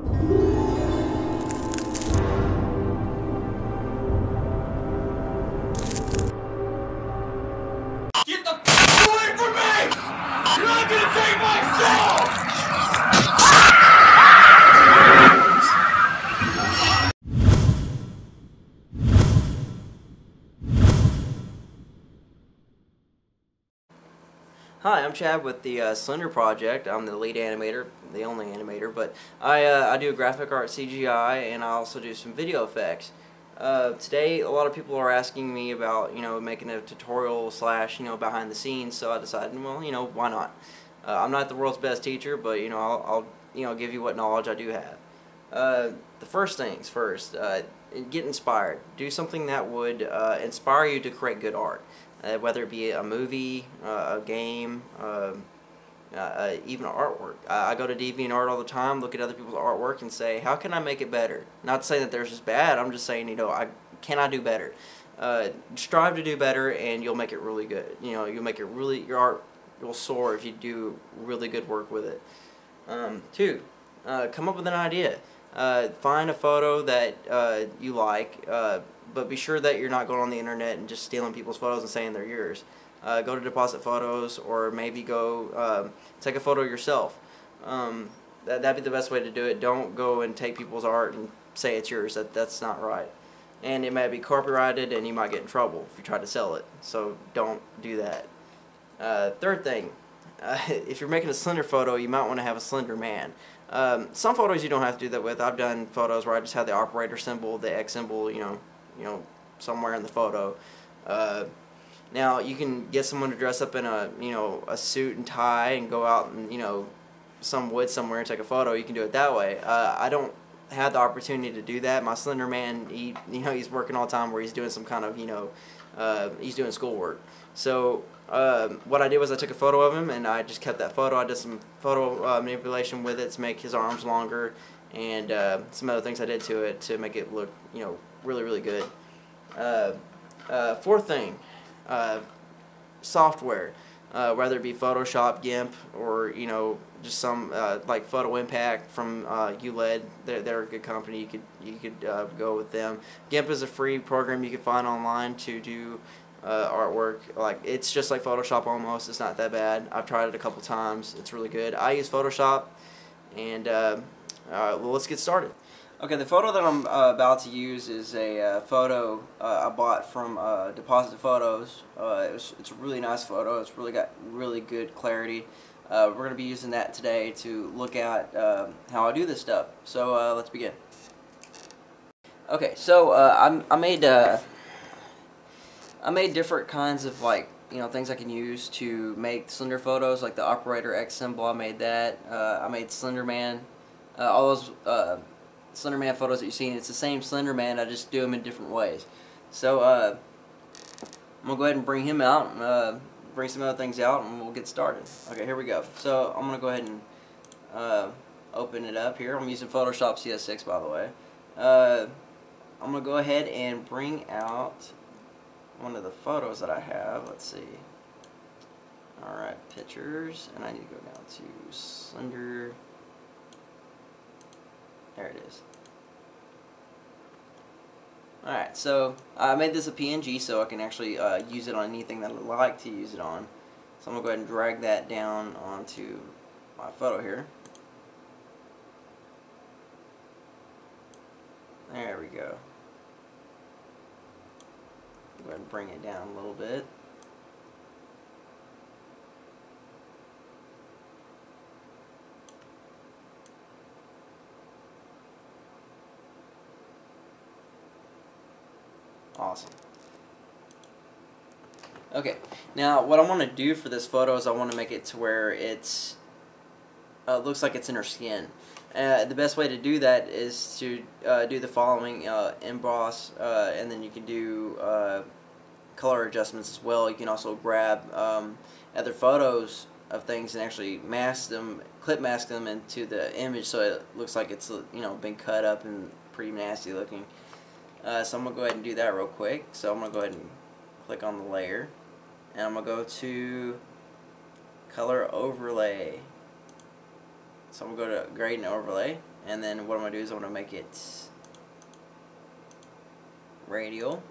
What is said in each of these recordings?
Get the f away from me! You're not gonna take my soul! Hi, I'm Chad with the Slender Project. I'm the lead animator, the only animator, but I do graphic art, CGI, and I also do some video effects. Today, a lot of people are asking me about, making a tutorial slash, behind the scenes, so I decided, well, why not? I'm not the world's best teacher, but, I'll give you what knowledge I do have. The first things first, get inspired. Do something that would inspire you to create good art. Whether it be a movie, a game, even artwork. I go to DeviantArt all the time, look at other people's artwork and say, how can I make it better? Not saying that theirs is bad, I'm just saying, can I do better? Strive to do better and you'll make it really good. You'll make it really, your art will soar if you do really good work with it. Two, come up with an idea. Find a photo that you like, but be sure that you're not going on the internet and just stealing people's photos and saying they're yours. Go to Deposit Photos, or maybe go take a photo yourself. That'd be the best way to do it. Don't go and take people's art and say it's yours. That's not right. And it might be copyrighted and you might get in trouble if you try to sell it. So don't do that. Third thing, if you're making a Slender photo, you might want to have a Slender man. Some photos you don't have to do that with. I've done photos where I just have the operator symbol, the X symbol, somewhere in the photo. Now you can get someone to dress up in a suit and tie and go out and some woods somewhere and take a photo. You can do it that way. I don't have the opportunity to do that. My Slender man, he's working all the time where he's doing some kind of he's doing schoolwork. So what I did was I took a photo of him and I just kept that photo. I did some photo manipulation with it to make his arms longer, and some other things I did to it to make it look really, really good. Fourth thing, software, whether it be Photoshop, GIMP, or just some like Photo Impact from ULED. They're a good company. You could go with them. GIMP is a free program you can find online to do artwork. Like, it's just like Photoshop almost. It's not that bad. I've tried it a couple times. It's really good. I use Photoshop, and well, let's get started. Okay, the photo that I'm about to use is a photo I bought from Deposit Photos. It's a really nice photo. It's really got really good clarity. We're going to be using that today to look at how I do this stuff. So let's begin. Okay, so I made different kinds of things I can use to make Slender photos, like the operator X symbol. I made that. I made Slenderman. All those Slenderman photos that you've seen, it's the same Slenderman, I just do them in different ways. So I'm going to go ahead and bring him out, and bring some other things out, and we'll get started. Okay, here we go. So I'm going to go ahead and open it up here. I'm using Photoshop CS6, by the way. I'm going to go ahead and bring out one of the photos that I have. Let's see. Alright, pictures, and I need to go down to Slender. There it is. Alright, so I made this a PNG so I can actually use it on anything that I'd like to use it on. So I'm going to go ahead and drag that down onto my photo here. There we go. Go ahead and bring it down a little bit. Awesome. Okay, now what I want to do for this photo is I want to make it to where it's looks like it's in her skin. The best way to do that is to do the following: emboss, and then you can do color adjustments as well. You can also grab other photos of things and actually mask them, clip mask them into the image so it looks like it's been cut up and pretty nasty looking. So I'm going to go ahead and do that real quick. So I'm going to go ahead and click on the layer, and I'm going to go to color overlay. So I'm going to go to grade and overlay, and then what I'm going to do is I'm going to make it radial,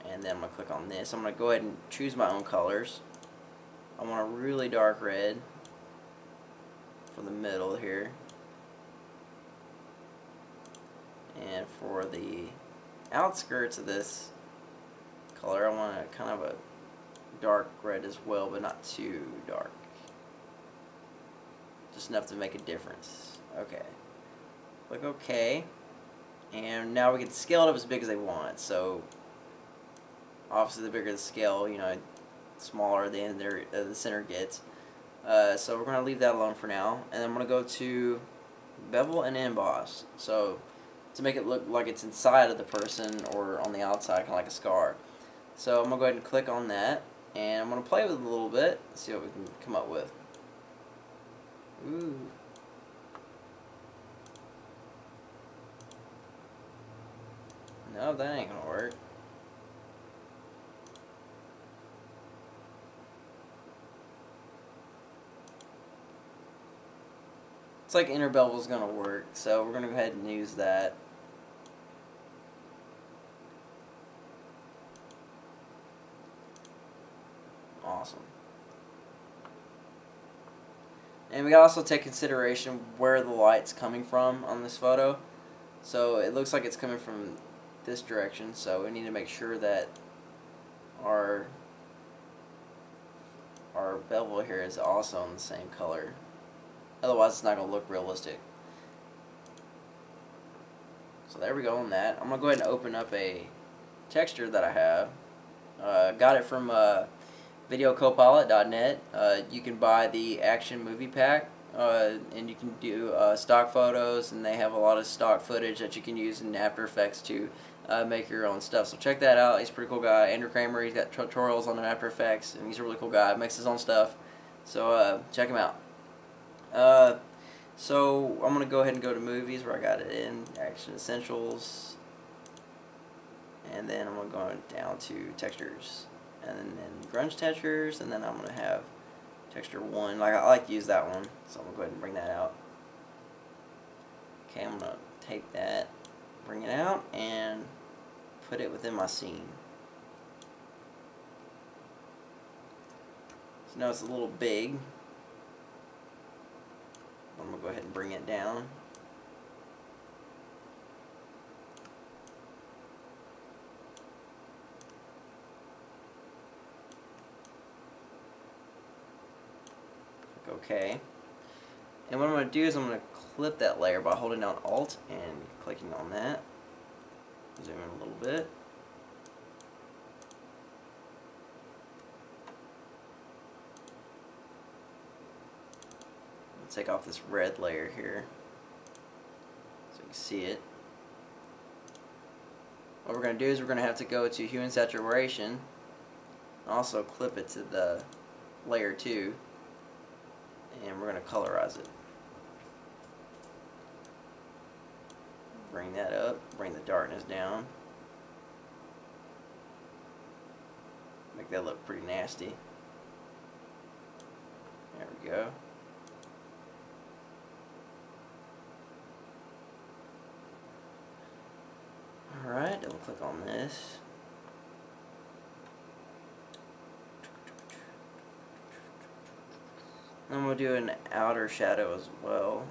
and then I'm going to click on this. I'm going to go ahead and choose my own colors. I want a really dark red for the middle here, and for the outskirts of this color I want a kind of a dark red as well, but not too dark, just enough to make a difference. Okay, click OK, and now we can scale it up as big as they want. So obviously the bigger the scale, you know, smaller the center gets. So we're going to leave that alone for now, and I'm going to go to bevel and emboss, so to make it look like it's inside of the person or on the outside, kind of like a scar. So I'm going to go ahead and click on that, and I'm going to play with it a little bit, see what we can come up with. Ooh. No, that ain't going to work. It's like inner bevel is going to work, so we're going to go ahead and use that. Awesome. And we gotta also take consideration where the light's coming from on this photo. So it looks like it's coming from this direction, so we need to make sure that our bevel here is also in the same color. Otherwise it's not going to look realistic. So there we go on that. I'm going to go ahead and open up a texture that I have. Got it from videocopilot.net. You can buy the action movie pack, and you can do stock photos, and they have a lot of stock footage that you can use in After Effects to make your own stuff. So check that out. He's a pretty cool guy. Andrew Kramer, he's got tutorials on After Effects, and he's a really cool guy. Makes his own stuff. So check him out. So I'm going to go ahead and go to movies where I got it in, Action Essentials, and then I'm going to go down to textures, and then grunge textures, and then I'm going to have texture 1. I like to use that one, so I'm going to go ahead and bring that out. Okay, I'm going to take that, bring it out, and put it within my scene. So now it's a little big. I'm going to go ahead and bring it down. Click OK. And what I'm going to do is I'm going to clip that layer by holding down Alt and clicking on that. Zoom in a little bit. Take off this red layer here so you can see it. What we're going to do is we're going to have to go to hue and saturation, and also clip it to the layer 2, and we're going to colorize it. Bring that up, bring the darkness down, make that look pretty nasty. There we go. Alright, double click on this. I'm going to do an outer shadow as well.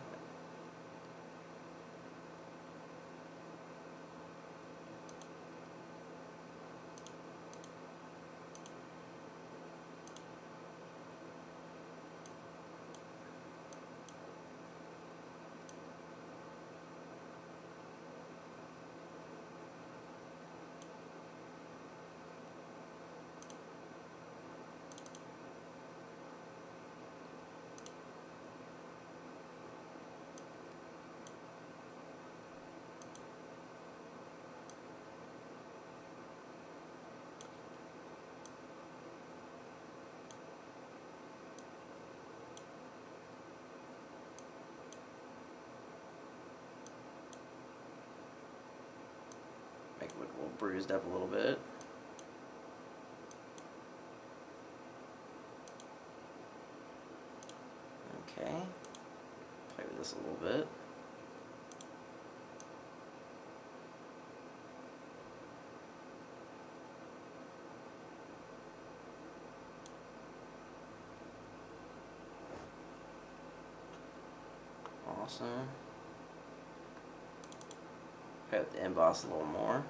Make it look a little bruised up a little bit. Okay. this a little bit. Awesome. Play with the emboss a little more.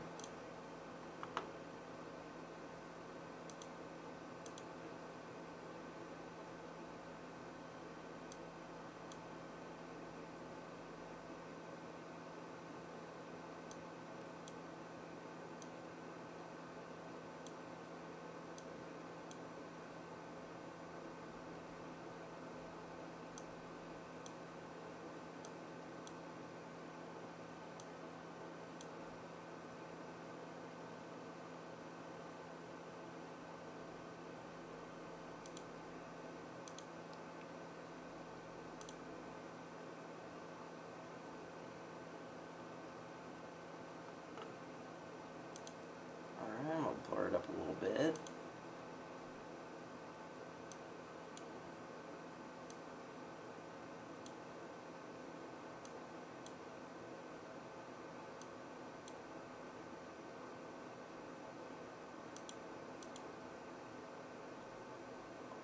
I'm going to blur it up a little bit.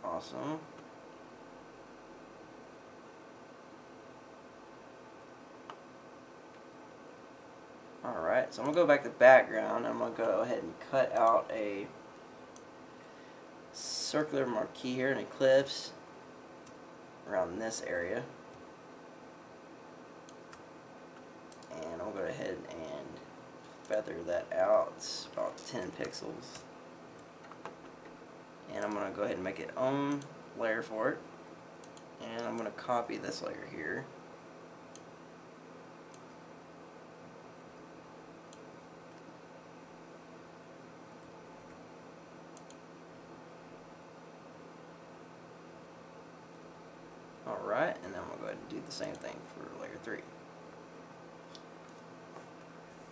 Awesome. Alright, so I'm going to go back to background. I'm going to go ahead and cut out a circular marquee here, an ellipse around this area. And I'll go ahead and feather that out. It's about 10 pixels. And I'm going to go ahead and make it own layer for it. And I'm going to copy this layer here. Alright, and then I'm going to go ahead and do the same thing for layer 3.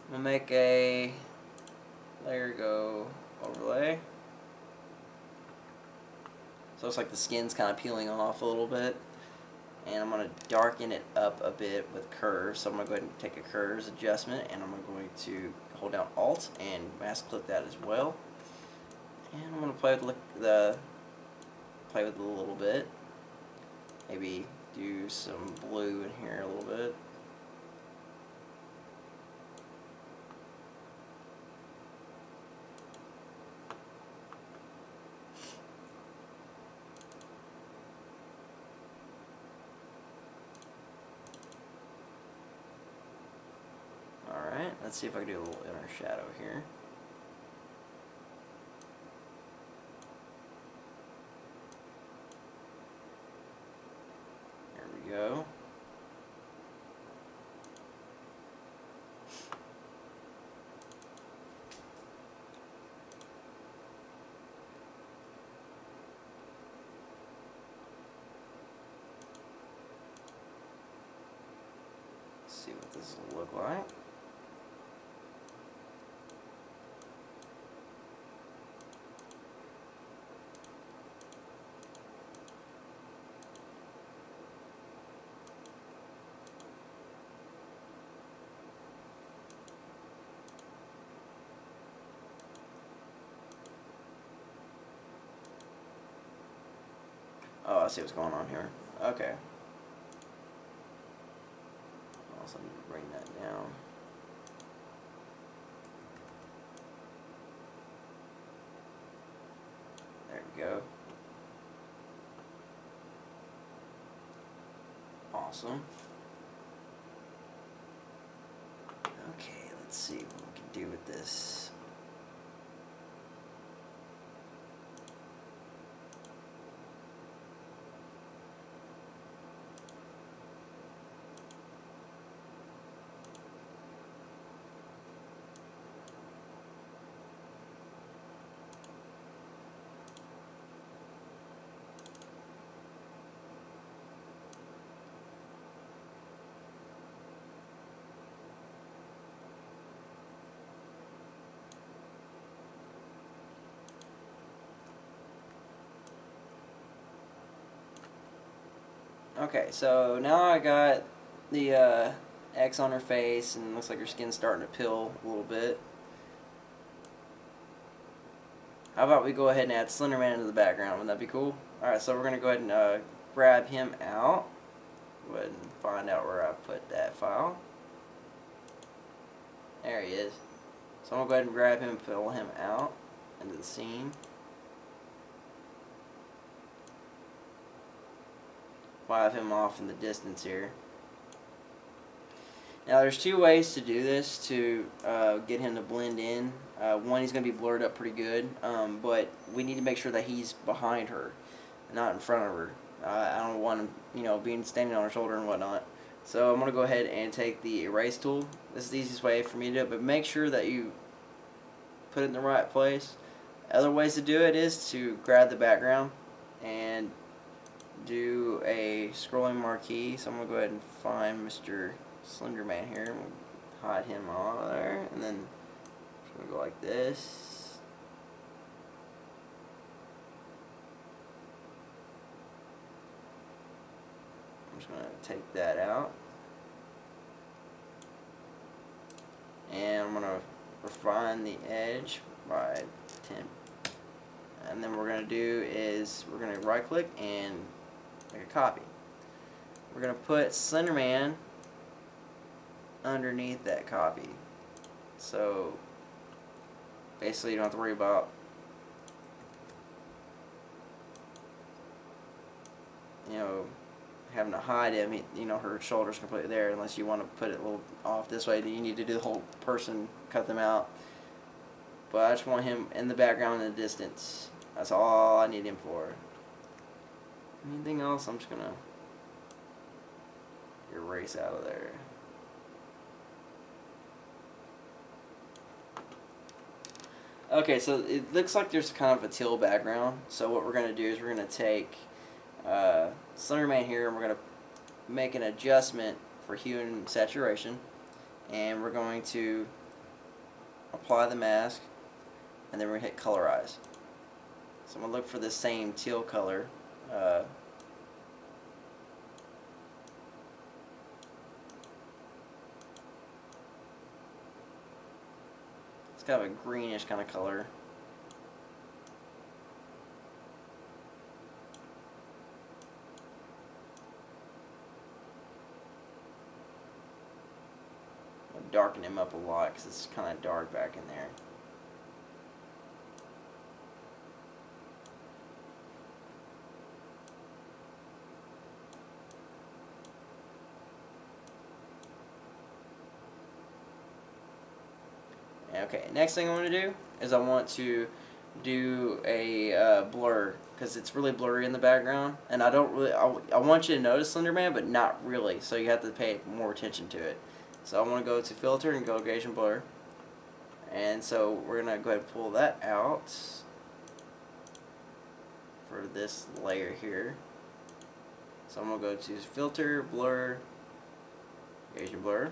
I'm going to make a layer go overlay. So it's like the skin's kind of peeling off a little bit. And I'm going to darken it up a bit with curves. So I'm going to go ahead and take a curves adjustment, and I'm going to hold down Alt and mask clip that as well. And I'm going to play with it a little bit. Maybe do some blue in here a little bit. Alright, let's see if I can do a little inner shadow here. There we go. Let's see what this will look like. Oh, I see what's going on here. Okay. Also need to bring that down. There we go. Awesome. Okay, let's see what we can do with this. Okay, so now I got the X on her face, and looks like her skin's starting to peel a little bit. How about we go ahead and add Slenderman into the background? Wouldn't that be cool? Alright, so we're going to go ahead and grab him out. Go ahead and find out where I put that file. There he is. So I'm going to go ahead and grab him and pull him out into the scene. We'll have him off in the distance here. Now there's two ways to do this to get him to blend in. One, he's going to be blurred up pretty good, but we need to make sure that he's behind her, not in front of her. I don't want him, you know, standing on her shoulder and whatnot. So I'm going to go ahead and take the erase tool. This is the easiest way for me to do it, but make sure that you put it in the right place. Other ways to do it is to grab the background and do a scrolling marquee. So I'm going to go ahead and find Mr. Slenderman here, and we'll hide him all there, and then I'm going to go like this. I'm just going to take that out, and I'm going to refine the edge by 10. And then what we're going to do is we're going to right click and make a copy. We're going to put Slenderman underneath that copy. So basically you don't have to worry about having to hide him. Her shoulder's completely there, unless you want to put it a little off this way. You need to do the whole person, cut them out. But I just want him in the background in the distance. That's all I need him for. Anything else, I'm just gonna erase out of there. Okay, so it looks like there's kind of a teal background. So what we're going to do is we're going to take Slenderman here, and we're going to make an adjustment for hue and saturation. And we're going to apply the mask, and then we're going to hit colorize. So I'm going to look for the same teal color. It's kind of a greenish kind of color. I'll darken him up a lot because it's kind of dark back in there. Okay, next thing I want to do is I want to do a blur, because it's really blurry in the background, and I want you to notice Slenderman, but not really, so you have to pay more attention to it. So I want to go to filter and go gauge blur, and so we're going to go ahead and pull that out for this layer here. So I'm going to go to filter, blur, gauge blur,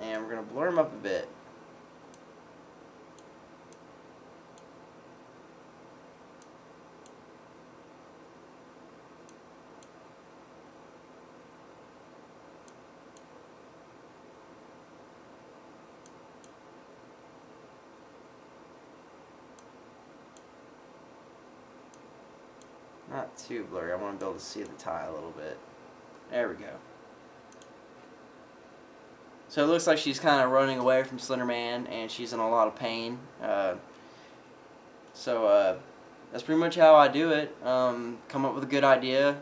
and we're going to blur them up a bit. Not too blurry. I want to be able to see the tie a little bit. There we go. So it looks like she's kind of running away from Slenderman, and she's in a lot of pain. So that's pretty much how I do it. Come up with a good idea,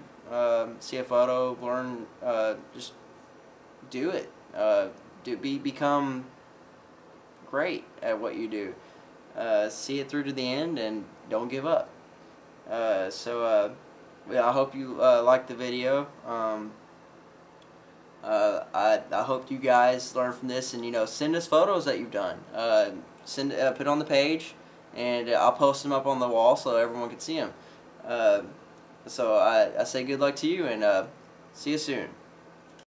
see a photo, learn, just do it. Become great at what you do. See it through to the end, and don't give up. Yeah, I hope you liked the video. I hope you guys learn from this, and send us photos that you've done. Put it on the page, and I'll post them up on the wall so everyone can see them. So I say good luck to you, and see you soon.